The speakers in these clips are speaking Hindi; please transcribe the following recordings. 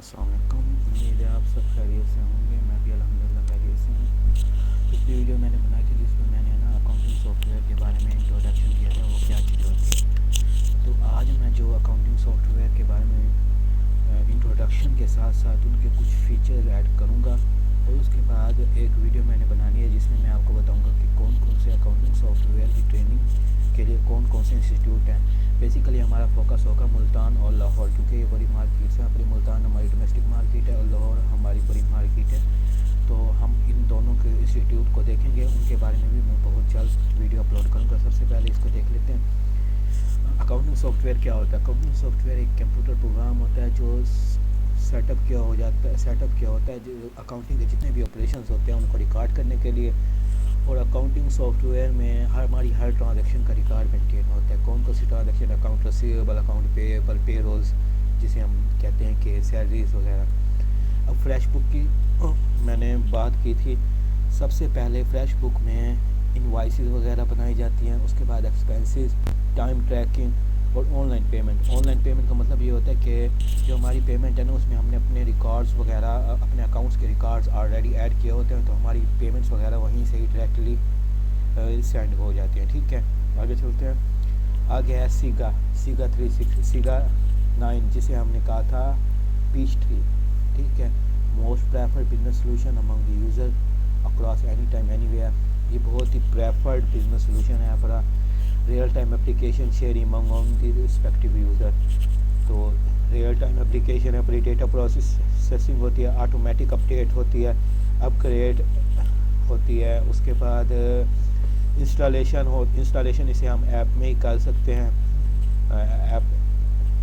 अस्सलाम वालेकुम। उम्मीद है आप सब खैरियत से होंगे। मैं भी अल्हम्दुलिल्लाह खैरियत से हूँ। पिछली वीडियो मैंने बनाई थी जिसमें मैंने ना अकाउंटिंग सॉफ्टवेयर के बारे में इंट्रोडक्शन दिया था, वो क्या चीज़ होती है। तो आज मैं जो अकाउंटिंग सॉफ्टवेयर के बारे में इंट्रोडक्शन के साथ साथ उनके कुछ फीचर ऐड करूँगा, और उसके बाद एक वीडियो मैंने बनानी है जिसमें मैं आपको बताऊँगा कि कौन कौन से अकाउंटिंग सॉफ्टवेयर की ट्रेनिंग के लिए कौन कौन से इंस्टीट्यूट हैं। बेसिकली हमारा फोकस होगा मुल्तान और लाहौर, क्योंकि ये बड़ी मार्केट्स हैं। अपनी मुल्तान हमारी डोमेस्टिक मार्केट है और लाहौर हमारी बड़ी मार्केट है। तो हम इन दोनों के इंस्टीट्यूट को देखेंगे, उनके बारे में भी मैं बहुत जल्द वीडियो अपलोड करूँगा। सबसे पहले इसको देख लेते हैं। अकाउंटिंग सॉफ्टवेयर क्या होता है। अकाउंटिंग सॉफ्टवेयर एक कंप्यूटर प्रोग्राम होता है जो सेटअप किया होता है जो अकाउंटिंग के जितने भी ऑपरेशंस होते हैं उनको रिकॉर्ड करने के लिए। और अकाउंटिंग सॉफ्टवेयर में हमारी हर ट्रांजैक्शन का रिकॉर्ड मेंटेन होता है। कौन कौन सी transaction, account receivable, account payable, pay rolls जिसे हम कहते हैं कि सैलरीज वगैरह। अब फ्रेश बुक की मैंने बात की थी। सबसे पहले फ्रेश बुक में इनवाइसेस वगैरह बनाई जाती हैं, उसके बाद एक्सपेंसेस, टाइम ट्रैकिंग और ऑनलाइन पेमेंट। ऑनलाइन पेमेंट का मतलब ये होता है कि जो हमारी पेमेंट है ना, उसमें हमने अपने रिकॉर्ड्स वगैरह, अपने अकाउंट्स के रिकॉर्ड्स ऑलरेडी ऐड किए होते हैं, तो हमारी पेमेंट्स वगैरह वहीं से ही डायरेक्टली सेंड हो जाती हैं। ठीक है, आगे चलते हैं। आगे है सीगा 360, सीगा 9 जिसे हमने कहा था पीच ट्री। ठीक है, most preferred business solution among the user across any time anywhere. ये बहुत ही प्रेफर्ड बिजनेस सोल्यूशन है हमारा। Real time application sharing among on the respective user. तो रियल टाइम एप्लीकेशन है, पूरी डेटा प्रोसेसिंग होती है, ऑटोमेटिक अपडेट होती है, अपग्रेड होती है। उसके बाद इंस्टॉलेशन इसे हम ऐप में ही कर सकते हैं।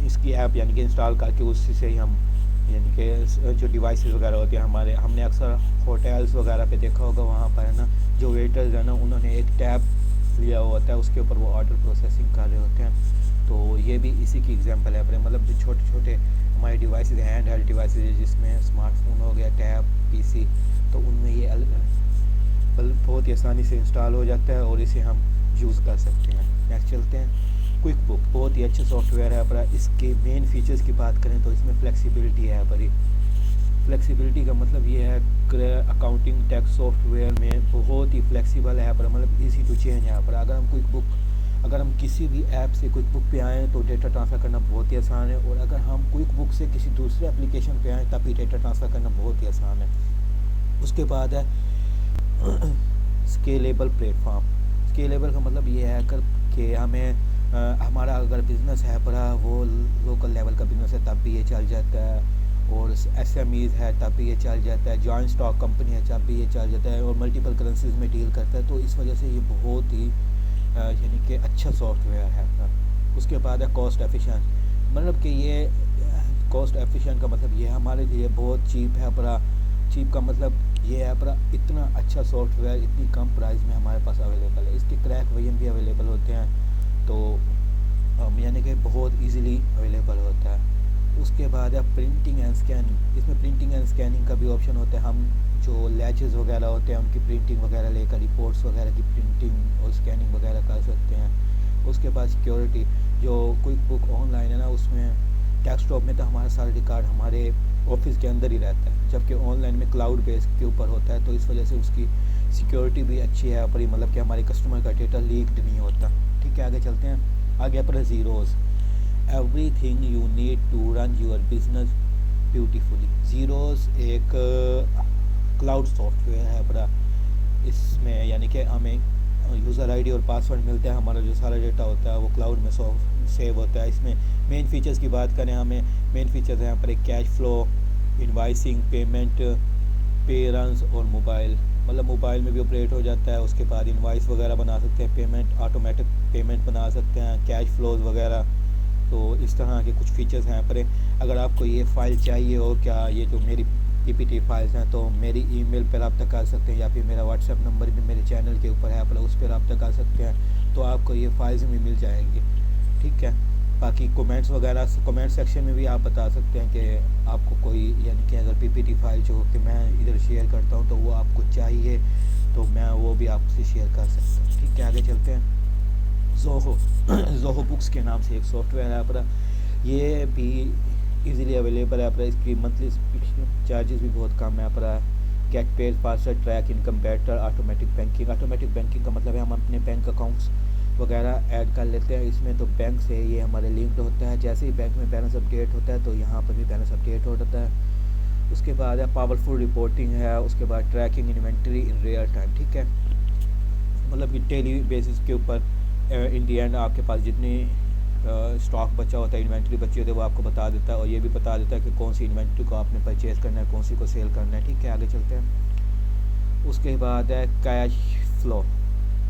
इसकी ऐप यानी कि इंस्टॉल करके उसी से ही हम यानी कि जो डिवाइसेस वगैरह होते हैं हमने अक्सर होटल्स वगैरह पे देखा होगा, वहाँ पर है ना जो वेटर्स है ना, उन्होंने एक टैब लिया हुआ होता है, उसके ऊपर वो ऑर्डर प्रोसेसिंग कर रहे होते हैं। तो ये भी इसी की एग्जांपल है। मतलब जो छोटे छोटे हमारे डिवाइसेस, हैंड हेल्ड डिवाइसेस है, जिसमें स्मार्टफोन हो गया, टैब, पीसी, तो उनमें ये बहुत ही आसानी से इंस्टॉल हो जाता है और इसे हम यूज़ कर सकते हैं। नेक्स्ट चलते हैं। क्विक बुक बहुत ही अच्छा सॉफ्टवेयर है पर इसके मेन फीचर्स की बात करें तो इसमें फ्लेक्सिबिलिटी है बड़ी। फ्लेक्सिबिलिटी का मतलब ये है कि अकाउंटिंग टैक्स सॉफ्टवेयर में बहुत ही फ्लेक्सिबल है पर मतलब इजी टू चेंज है। पर अगर हम किसी भी ऐप से क्विक बुक पे आएँ तो डेटा ट्रांसफ़र करना बहुत ही आसान है, और अगर हम क्विक बुक से किसी दूसरे एप्लीकेशन पे आएँ तब भी डेटा ट्रांसफ़र करना बहुत ही आसान है। उसके बाद है स्केलेबल प्लेटफॉर्म। स्केलेबल का मतलब ये है कि हमें हमारा अगर बिज़नेस है बड़ा, वो लोकल लेवल का बिज़नेस है तब भी ये चल जाता है, और एसएमईज़ है तब भी ये चल जाता है, जॉइंट स्टॉक कंपनी है तब भी ये चल जाता है, और मल्टीपल करेंसीज में डील करता है। तो इस वजह से ये बहुत ही यानी कि अच्छा सॉफ्टवेयर है। उसके बाद है कॉस्ट एफिशिएंट। मतलब कि ये कॉस्ट एफिशिएंट का मतलब ये हमारे लिए बहुत चीप है। बड़ा चीप का मतलब ये है पर इतना अच्छा सॉफ्टवेयर इतनी कम प्राइस में हमारे पास अवेलेबल है। इसके क्रैक वर्जन भी अवेलेबल होते हैं, तो यानी कि बहुत इजीली अवेलेबल होता है। उसके बाद है प्रिंटिंग एंड स्कैनिंग। इसमें प्रिंटिंग एंड स्कैनिंग का भी ऑप्शन होता है। हम जो लैचेस वगैरह होते हैं उनकी प्रिंटिंग वगैरह लेकर रिपोर्ट्स वगैरह की प्रिंटिंग और स्कैनिंग वगैरह कर सकते हैं। उसके बाद सिक्योरिटी, जो क्विक बुक ऑनलाइन है ना, उसमें डेस्कटॉप में तो हमारा सारा रिकॉर्ड हमारे ऑफिस के अंदर ही रहता है, जबकि ऑनलाइन में क्लाउड बेस के ऊपर होता है, तो इस वजह से उसकी सिक्योरिटी भी अच्छी है पर मतलब कि हमारे कस्टमर का डेटा लीक्ड नहीं होता। ठीक है, आगे चलते हैं। आगे पर Xero's, everything you need to run your business beautifully. Xero's एक क्लाउड सॉफ्टवेयर है बड़ा। इसमें यानी कि हमें यूज़र आईडी और पासवर्ड मिलता है, हमारा जो सारा डेटा होता है वो क्लाउड में सेव होता है। इसमें मेन फीचर्स की बात करें, हमें मेन फीचर्स हैं यहाँ पर एक कैश फ्लो, इनवाइसिंग, पेमेंट, पे रन्स और मोबाइल, मतलब मोबाइल में भी ऑपरेट हो जाता है। उसके बाद इनवाइस वगैरह बना सकते हैं, पेमेंट, ऑटोमेटिक पेमेंट बना सकते हैं, कैश फ्लोज वगैरह। तो इस तरह के कुछ फीचर्स हैं पर अगर आपको ये फ़ाइल चाहिए हो, क्या ये जो मेरी पीपीटी फाइल्स हैं, तो मेरी ईमेल पर रब्ता कर सकते हैं, या फिर मेरा व्हाट्सएप नंबर भी मेरे चैनल के ऊपर है, आप उस पर रब्ता कर सकते हैं, तो आपको ये फाइल्स भी मिल जाएंगी। ठीक है, बाकी कमेंट्स वगैरह कमेंट सेक्शन में भी आप बता सकते हैं कि आपको कोई यानी कि अगर पीपीटी फाइल जो कि मैं इधर शेयर करता हूँ तो वो आपको चाहिए, तो मैं वो भी आपसे शेयर कर सकता हूँ। ठीक है, आगे चलते हैं। जोहो जोहो बुक्स के नाम से एक सॉफ्टवेयर है पर ये भी इजीली अवेलेबल है पर इसकी मंथली चार्जेस भी बहुत कम है पर गेट पेड फास्टर ट्रैक इन कंपेटर ऑटोमेटिक बैंकिंग। ऑटोमेटिक बैंकिंग का मतलब है हम अपने बैंक अकाउंट्स वगैरह ऐड कर लेते हैं इसमें, तो बैंक से ये हमारे लिंक्ड होता है। जैसे ही बैंक में बैलेंस अपडेट होता है तो यहाँ पर भी बैलेंस अपडेट हो जाता है। उसके बाद है पावरफुल रिपोर्टिंग है, उसके बाद tracking inventory in real time, ठीक है। मतलब कि डेली बेसिस के ऊपर इन दी एंड आपके पास जितनी स्टॉक बचा होता है, इन्वेंट्री बची होती है, वो आपको बता देता है और ये भी बता देता है कि कौन सी इन्वेंट्री को आपने परचेज़ करना है, कौन सी को सेल करना है, ठीक है। आगे चलते हैं। उसके बाद है कैश फ्लो।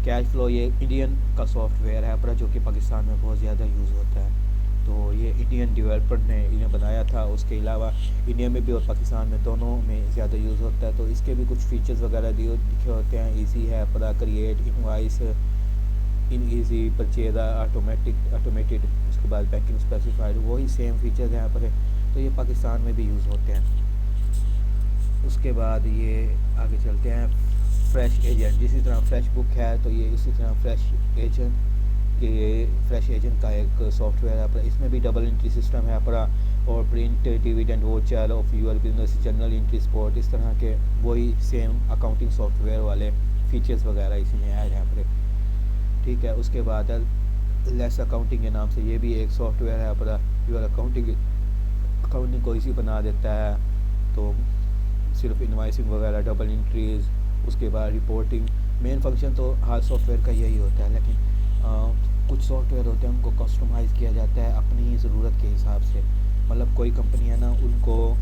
कैश फ्लो ये इंडियन का सॉफ्टवेयर है पर जो कि पाकिस्तान में बहुत ज़्यादा यूज़ होता है, तो ये इंडियन डेवलपर ने इन्हें बनाया था। उसके अलावा इंडिया में भी और पाकिस्तान में दोनों में ज़्यादा यूज़ होता है। तो इसके भी कुछ फीचर्स वगैरह लिखे होते हैं। ईजी है पर क्रिएट इनवाइस इन ईजी परचेज ऑटोमेटेड। उसके बाद बैंकिंग स्पेसिफाइड, वही सेम फीचर्स यहाँ पर है, तो ये पाकिस्तान में भी यूज़ होते हैं। उसके बाद ये आगे चलते हैं। फ्रेश एजेंट, जिसी तरह फ्रेश बुक है तो ये इसी तरह फ्रेश एजेंट, ये फ्रेश एजेंट का एक सॉफ्टवेयर है पर इसमें भी डबल एंट्री सिस्टम है पर और print dividend voucher of your business journal entry support, इस तरह के वही सेम अकाउंटिंग सॉफ्टवेयर वाले फीचर्स वगैरह इसी में ऐड हैं पर, ठीक है। उसके बाद लेस अकाउंटिंग के नाम से ये भी एक सॉफ्टवेयर है पर यूर अकाउंटिंग को इसी बना देता है। तो सिर्फ इनवाइसिंग वगैरह, डबल एंट्रीज, उसके बाद रिपोर्टिंग, मेन फंक्शन तो हर सॉफ्टवेयर का यही होता है। लेकिन कुछ सॉफ्टवेयर होते हैं उनको कस्टमाइज़ किया जाता है अपनी ज़रूरत के हिसाब से। मतलब कोई कंपनी है ना, उनको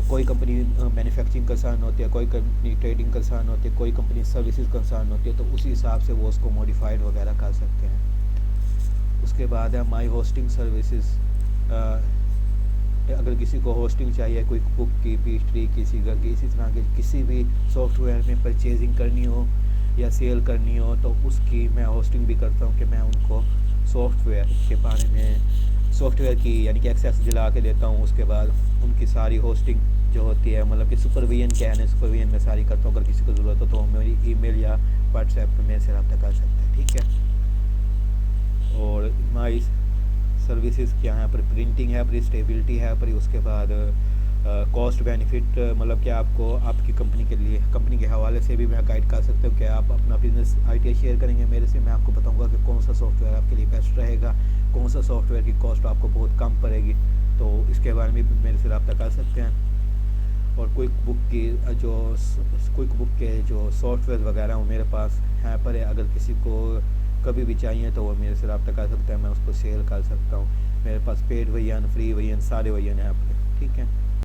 कोई कंपनी मैन्युफैक्चरिंग कंसर्न होती है, कोई कंपनी ट्रेडिंग कंसर्न होती है, कोई कंपनी सर्विसेज कंसर्न होती है, तो उसी हिसाब से वो उसको मॉडिफाइड वगैरह कर सकते हैं। उसके बाद है माई होस्टिंग सर्विसेज। अगर किसी को होस्टिंग चाहिए, कोई बुक की, पी3 की, सीगर की, इसी तरह के किसी भी सॉफ्टवेयर में परचेजिंग करनी हो या सेल करनी हो तो उसकी मैं होस्टिंग भी करता हूँ कि मैं उनको सॉफ्टवेयर के बारे में, सॉफ्टवेयर की यानी कि एक्सेस दिला के देता हूँ। उसके बाद उनकी सारी होस्टिंग जो होती है, मतलब कि सुपरविजन क्या है ना, सुपरविजन में सारी करता हूँ। अगर किसी को ज़रूरत हो तो मेरी ईमेल या व्हाट्सएप पर मेरे से रब्ता कर सकते हैं, ठीक है। और माई सर्विसेज क्या है पर प्रिंटिंग है, पर स्टेबिलिटी है, पर उसके बाद कॉस्ट बेनिफिट, मतलब कि आपको आपकी कंपनी के लिए, कंपनी के हवाले से भी मैं गाइड कर सकता हूँ कि आप अपना बिजनेस आइडिया शेयर करेंगे मेरे से, मैं आपको बताऊँगा कि कौन सा सॉफ्टवेयर आपके लिए बेस्ट रहेगा, कौन सा सॉफ्टवेयर की कॉस्ट आपको बहुत कम पड़ेगी, तो इसके बारे में भी मेरे से रब्ता कर सकते हैं। और क्विक बुक के जो सॉफ्टवेयर वगैरह वो मेरे पास हैं पर अगर किसी को कभी भी चाहिए तो वो मेरे से रब्ता कर सकता है, मैं उसको सेल कर सकता हूँ। मेरे पास पेड वर्जन, फ्री वर्जन, सारे वर्जन हैं यहाँ पर, ठीक है।